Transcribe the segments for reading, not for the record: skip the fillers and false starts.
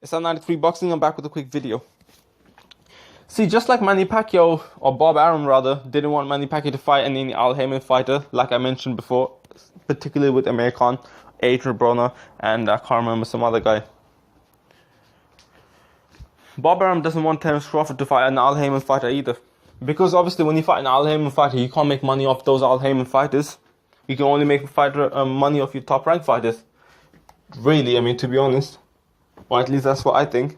It's at 93 Boxing. I'm back with a quick video. See, just like Manny Pacquiao, or Bob Arum rather, didn't want Manny Pacquiao to fight any Al Haymon fighter, like I mentioned before, particularly with Amir Khan, Adrian Broner, and I can't remember some other guy. Bob Arum doesn't want Terence Crawford to fight an Al Haymon fighter either. Because obviously when you fight an Al Haymon fighter, you can't make money off those Al Haymon fighters. You can only make money off your top ranked fighters. Really, I mean, to be honest. Or at least that's what I think.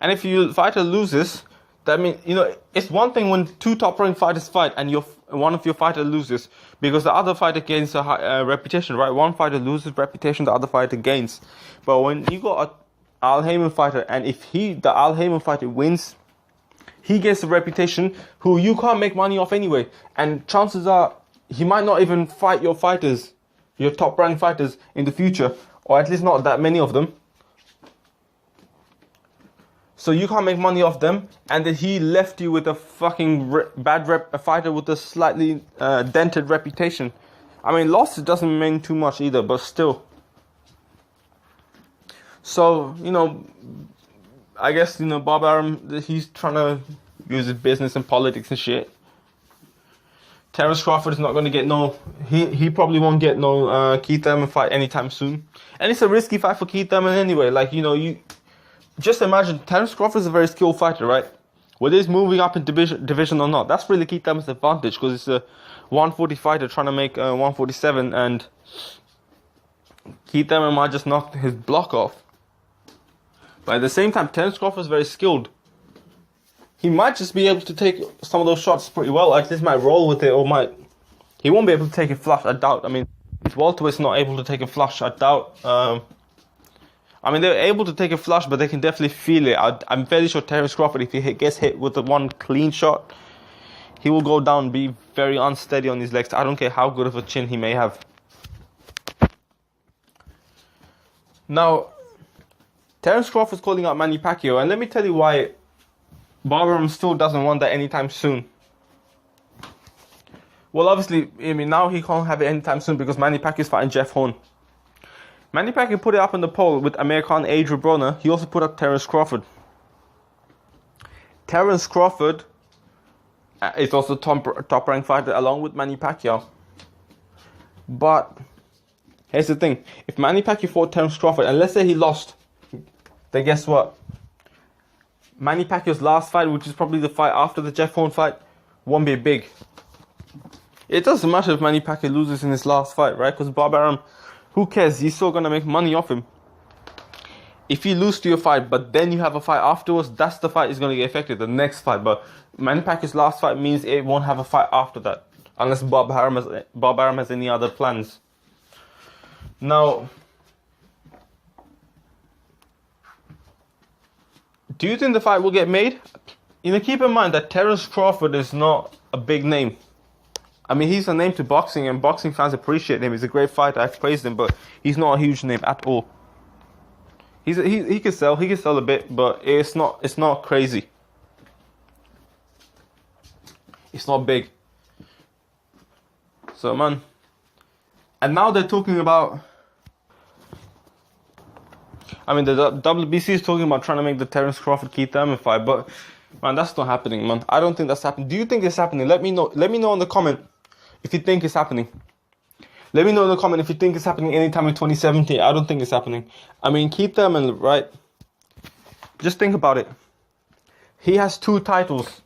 And if your fighter loses, that means, you know, it's one thing when two top-ranked fighters fight and one of your fighter loses, because the other fighter gains a high reputation, right? One fighter loses reputation, the other fighter gains. But when you got an Al Haymon fighter, and if the Al Haymon fighter wins, he gets a reputation who you can't make money off anyway. And chances are he might not even fight your fighters, your top-ranked fighters in the future, or at least not that many of them. So you can't make money off them, and then he left you with a fucking a fighter with a slightly dented reputation. I mean, losses doesn't mean too much either, but still. So, you know, I guess, you know, Bob Arum, he's trying to use his business and politics and shit. Terence Crawford is not going to get he probably won't get no Keith Thurman fight anytime soon. And it's a risky fight for Keith Thurman anyway. Like, you know, you just imagine, Terence Crawford is a very skilled fighter, right? Whether he's moving up in division or not, that's really Keith Thurman's advantage, because it's a 140 fighter trying to make 147, and Keith Thurman might just knock his block off. But at the same time, Terence Crawford is very skilled. He might just be able to take some of those shots pretty well. At least might roll with it, or he won't be able to take a flush, I doubt. I mean, if welterweight's not able to take a flush, I doubt. I mean, they're able to take a flush, but they can definitely feel it. I'm fairly sure Terence Crawford, if he gets hit with the one clean shot, he will go down and be very unsteady on his legs. I don't care how good of a chin he may have. Now, Terence Crawford's calling out Manny Pacquiao, and let me tell you why Bob Arum still doesn't want that anytime soon. Well, obviously, I mean, now he can't have it anytime soon because Manny Pacquiao's fighting Jeff Horn. Manny Pacquiao put it up in the poll with Amir Khan, Adrian Broner. He also put up Terence Crawford. Terence Crawford is also top-ranked fighter along with Manny Pacquiao. But here's the thing: if Manny Pacquiao fought Terence Crawford, and let's say he lost, then guess what? Manny Pacquiao's last fight, which is probably the fight after the Jeff Horn fight, won't be big. It doesn't matter if Manny Pacquiao loses in his last fight, right? Because Bob Arum, who cares? He's still going to make money off him. If you lose to your fight, but then you have a fight afterwards, that's the fight is going to get affected, the next fight. But Manny Pacquiao's last fight means it won't have a fight after that, unless Bob Arum has any other plans. Now, do you think the fight will get made? You know, keep in mind that Terence Crawford is not a big name. I mean, he's a name to boxing, and boxing fans appreciate him. He's a great fighter. I've praised him, but he's not a huge name at all. He can sell a bit, but it's not crazy. It's not big. So, man, and now they're talking about, I mean, the WBC is talking about trying to make the Terence Crawford Keith Thurman fight, but man, that's not happening, man. I don't think that's happening. Do you think it's happening? Let me know. Let me know in the comment if you think it's happening. Let me know in the comment if you think it's happening anytime in 2017. I don't think it's happening. I mean, Keith Thurman, right? Just think about it. He has 2 titles.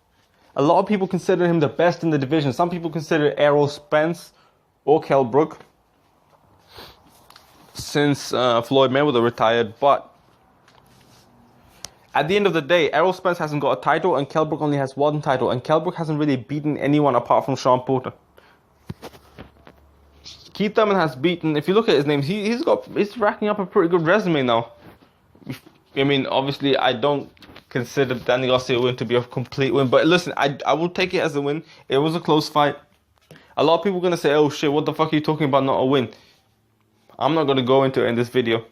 A lot of people consider him the best in the division. Some people consider Errol Spence or Kell Brook, since Floyd Mayweather retired. But at the end of the day, Errol Spence hasn't got a title, and Kell Brook only has 1 title, and Kell Brook hasn't really beaten anyone apart from Sean Porter. Keith Thurman has beaten, if you look at his names, he's racking up a pretty good resume now. I mean, obviously, I don't consider Danny Garcia win to be a complete win, but listen, I will take it as a win. It was a close fight. A lot of people are going to say, oh shit, what the fuck are you talking about, not a win? I'm not going to go into it in this video.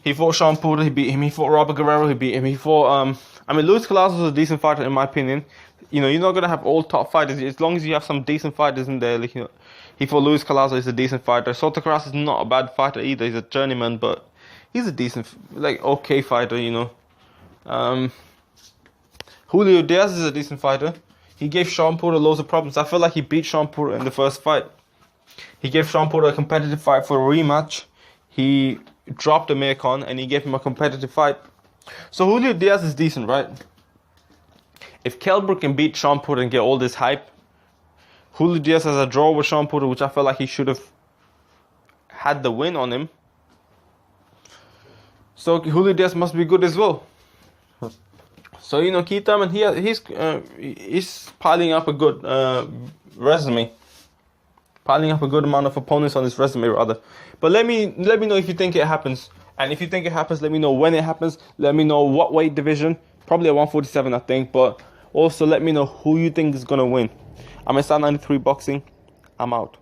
He fought Sean Porter, he beat him. He fought Robert Guerrero, he beat him. He fought I mean, Luis Collazo is a decent fighter in my opinion. You know, you're not gonna have all top fighters as long as you have some decent fighters in there. Like, you know, he fought Luis Collazo is a decent fighter. Soto Karass is not a bad fighter either. He's a journeyman, but he's a decent, like, okay fighter. You know, Julio Diaz is a decent fighter. He gave Sean Porter loads of problems. I feel like he beat Sean Porter in the first fight. He gave Sean Porter a competitive fight for a rematch. He dropped Amir Khan and he gave him a competitive fight. So Julio Diaz is decent, right? If Kelbrook can beat Sean Porter and get all this hype, Julio Diaz has a draw with Sean Porter, which I feel like he should have had the win on him. So Julio Diaz must be good as well. So, you know, Keith Thurman, he's piling up a good resume. Piling up a good amount of opponents on his resume, rather. But let me know if you think it happens. And if you think it happens, let me know when it happens. Let me know what weight division. Probably at 147, I think. But also let me know who you think is going to win. I'm at Star 93 Boxing. I'm out.